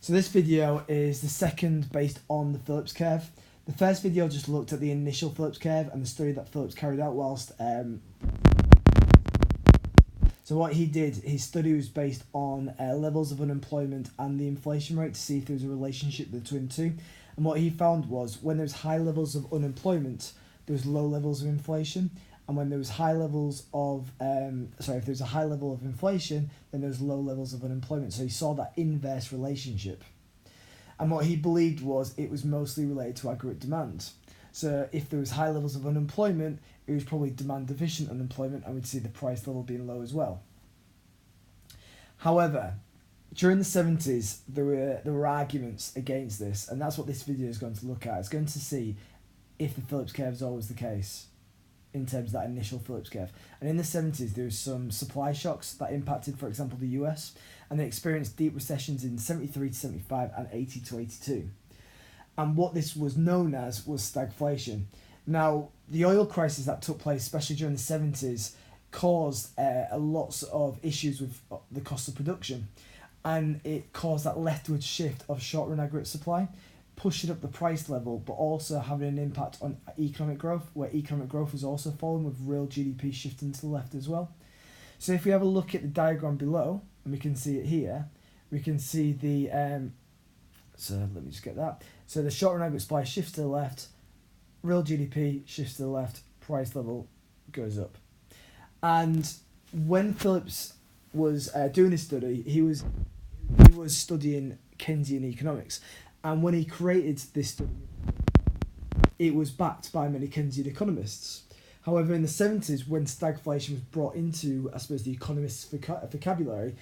So this video is the second based on the Phillips curve. The first video just looked at the initial Phillips curve and the study that Phillips carried out whilst... So what he did, his study was based on levels of unemployment and the inflation rate to see if there was a relationship between the two. And what he found was when there was high levels of unemployment, there was low levels of inflation. And when there was high levels of, if there was a high level of inflation, then there was low levels of unemployment. So he saw that inverse relationship. And what he believed was it was mostly related to aggregate demand. So if there was high levels of unemployment, it was probably demand deficient unemployment, and we'd see the price level being low as well. However, during the 70s, there were arguments against this, and that's what this video is going to look at. It's going to see if the Phillips curve is always the case in terms of that initial Phillips curve. And in the 70s, there was some supply shocks that impacted, for example, the US, and they experienced deep recessions in 73 to 75 and 80 to 82. And what this was known as was stagflation. Now, the oil crisis that took place, especially during the 70s, caused a lots of issues with the cost of production. And it caused that leftward shift of short-run aggregate supply, pushing up the price level, but also having an impact on economic growth, where economic growth was also falling with real GDP shifting to the left as well. So if we have a look at the diagram below, and we can see it here, we can see the, so let me just get that. So the short-run aggregate supply shifts to the left, real GDP shifts to the left, price level goes up. And when Phillips was doing his study, he was studying Keynesian economics. And when he created this study, it was backed by many Keynesian economists. However, in the 70s, when stagflation was brought into, I suppose, the economists' vocabulary,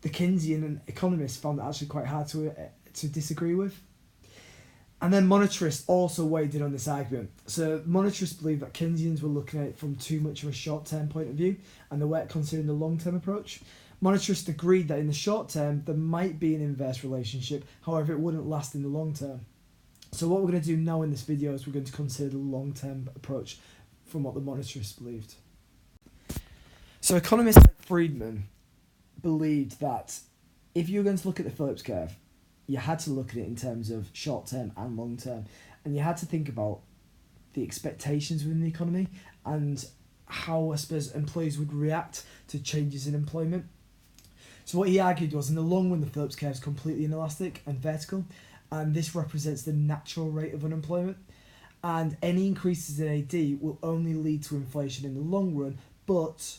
the Keynesian economists found it actually quite hard to disagree with. And then monetarists also weighed in on this argument. So monetarists believed that Keynesians were looking at it from too much of a short-term point of view, and they weren't considering the long-term approach. Monetarists agreed that in the short term, there might be an inverse relationship, however, it wouldn't last in the long term. So what we're going to do now in this video is we're going to consider the long-term approach from what the monetarists believed. So economists like Friedman believed that if you were going to look at the Phillips curve, you had to look at it in terms of short-term and long-term, and you had to think about the expectations within the economy and how, I suppose, employees would react to changes in employment. So what he argued was, in the long run, the Phillips curve is completely inelastic and vertical, and this represents the natural rate of unemployment. And any increases in AD will only lead to inflation in the long run, but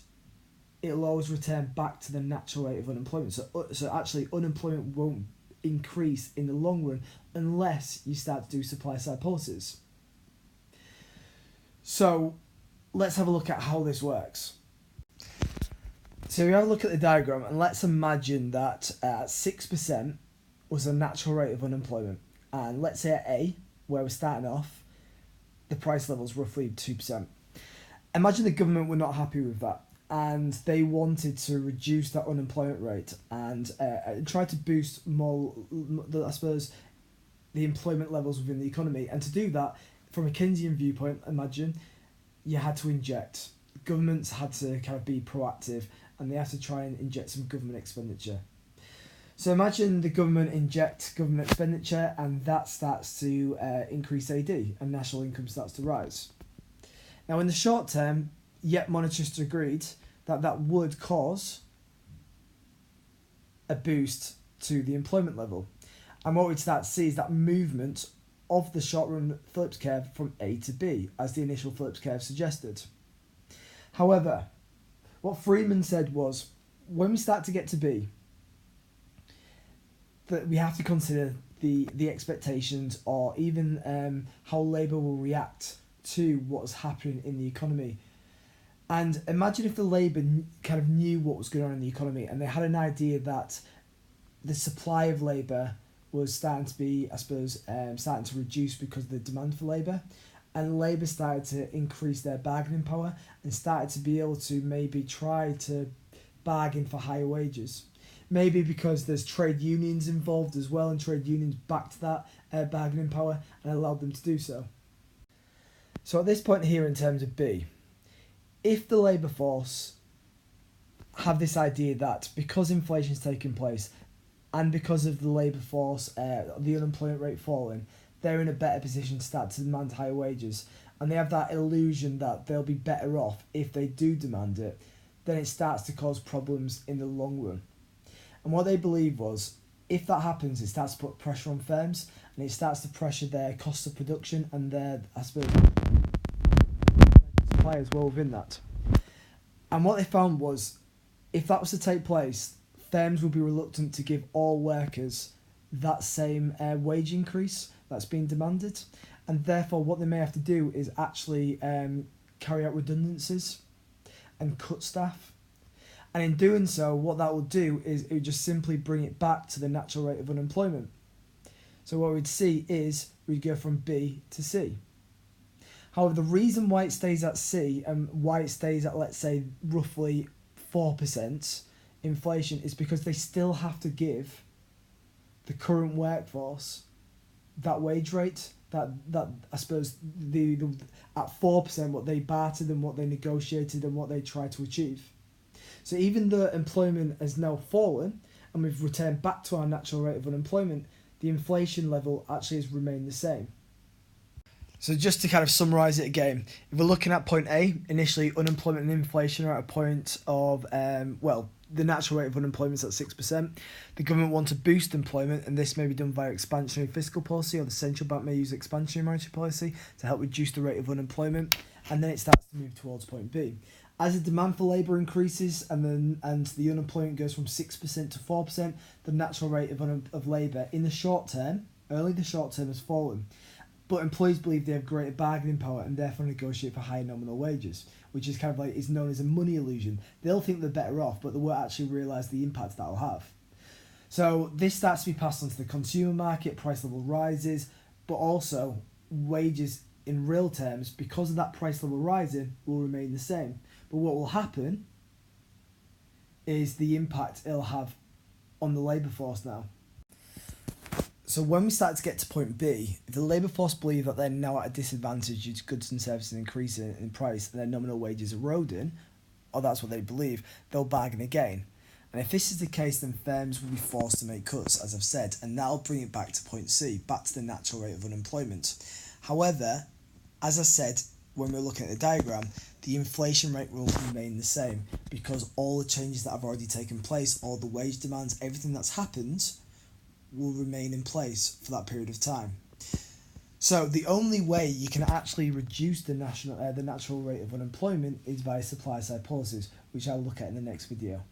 it'll always return back to the natural rate of unemployment. So actually, unemployment won't increase in the long run unless you start to do supply-side policies. So let's have a look at how this works. So we have a look at the diagram, and let's imagine that 6% was the natural rate of unemployment. And let's say at A, where we're starting off, the price level is roughly 2%. Imagine the government were not happy with that, and they wanted to reduce that unemployment rate and try to boost more, I suppose, the employment levels within the economy. And to do that, from a Keynesian viewpoint, imagine you had to inject. Governments had to kind of be proactive, and they had to try and inject some government expenditure. So imagine the government inject government expenditure, and that starts to increase AD, and national income starts to rise. Now, in the short term, yet monetarists agreed that that would cause a boost to the employment level. And what we'd start to see is that movement of the short-run Phillips curve from A to B, as the initial Phillips curve suggested. However, what Friedman said was, when we start to get to B, that we have to consider the expectations, or even how labour will react to what's happening in the economy. And imagine if the Labour kind of knew what was going on in the economy, and they had an idea that the supply of labour was starting to be, I suppose, starting to reduce because of the demand for labour. And Labour started to increase their bargaining power and started to be able to maybe try to bargain for higher wages. Maybe because there's trade unions involved as well, and trade unions backed that bargaining power and allowed them to do so. So at this point here in terms of B, if the labour force have this idea that because inflation's taking place, and because of the labour force, the unemployment rate falling, they're in a better position to start to demand higher wages. And they have that illusion that they'll be better off if they do demand it. Then it starts to cause problems in the long run. And what they believe was, if that happens, it starts to put pressure on firms, and it starts to pressure their cost of production and their, I suppose, supply as well within that. And what they found was, if that was to take place, firms would be reluctant to give all workers that same wage increase that's being demanded, and therefore what they may have to do is actually carry out redundancies and cut staff. And in doing so, what that will do is it would just simply bring it back to the natural rate of unemployment. So what we'd see is we'd go from B to C. However, the reason why it stays at C and why it stays at, let's say, roughly 4% inflation is because they still have to give the current workforce that wage rate, that I suppose the at 4% what they bartered and what they negotiated and what they tried to achieve. So even though employment has now fallen and we've returned back to our natural rate of unemployment, the inflation level actually has remained the same. So just to kind of summarise it again, if we're looking at point A, initially unemployment and inflation are at a point of, the natural rate of unemployment is at 6%. The government wants to boost employment, and this may be done via expansionary fiscal policy, or the central bank may use expansionary monetary policy to help reduce the rate of unemployment, and then it starts to move towards point B. As the demand for labour increases and the unemployment goes from 6% to 4%, the natural rate of labour in the short term, only the short term, has fallen. But employees believe they have greater bargaining power and therefore negotiate for higher nominal wages, which is kind of like is known as a money illusion. They'll think they're better off, but they won't actually realise the impact that'll have. So this starts to be passed on to the consumer market, price level rises, but also wages in real terms, because of that price level rising, will remain the same. But what will happen is the impact it'll have on the labour force now. So when we start to get to point B, if the labour force believe that they're now at a disadvantage due to goods and services increasing in price and their nominal wages eroding, or that's what they believe, they'll bargain again. And if this is the case, then firms will be forced to make cuts, as I've said, and that'll bring it back to point C, back to the natural rate of unemployment. However, as I said, when we're looking at the diagram, the inflation rate will remain the same because all the changes that have already taken place, all the wage demands, everything that's happened will remain in place for that period of time. So the only way you can actually reduce the natural rate of unemployment is via supply side policies, which I'll look at in the next video.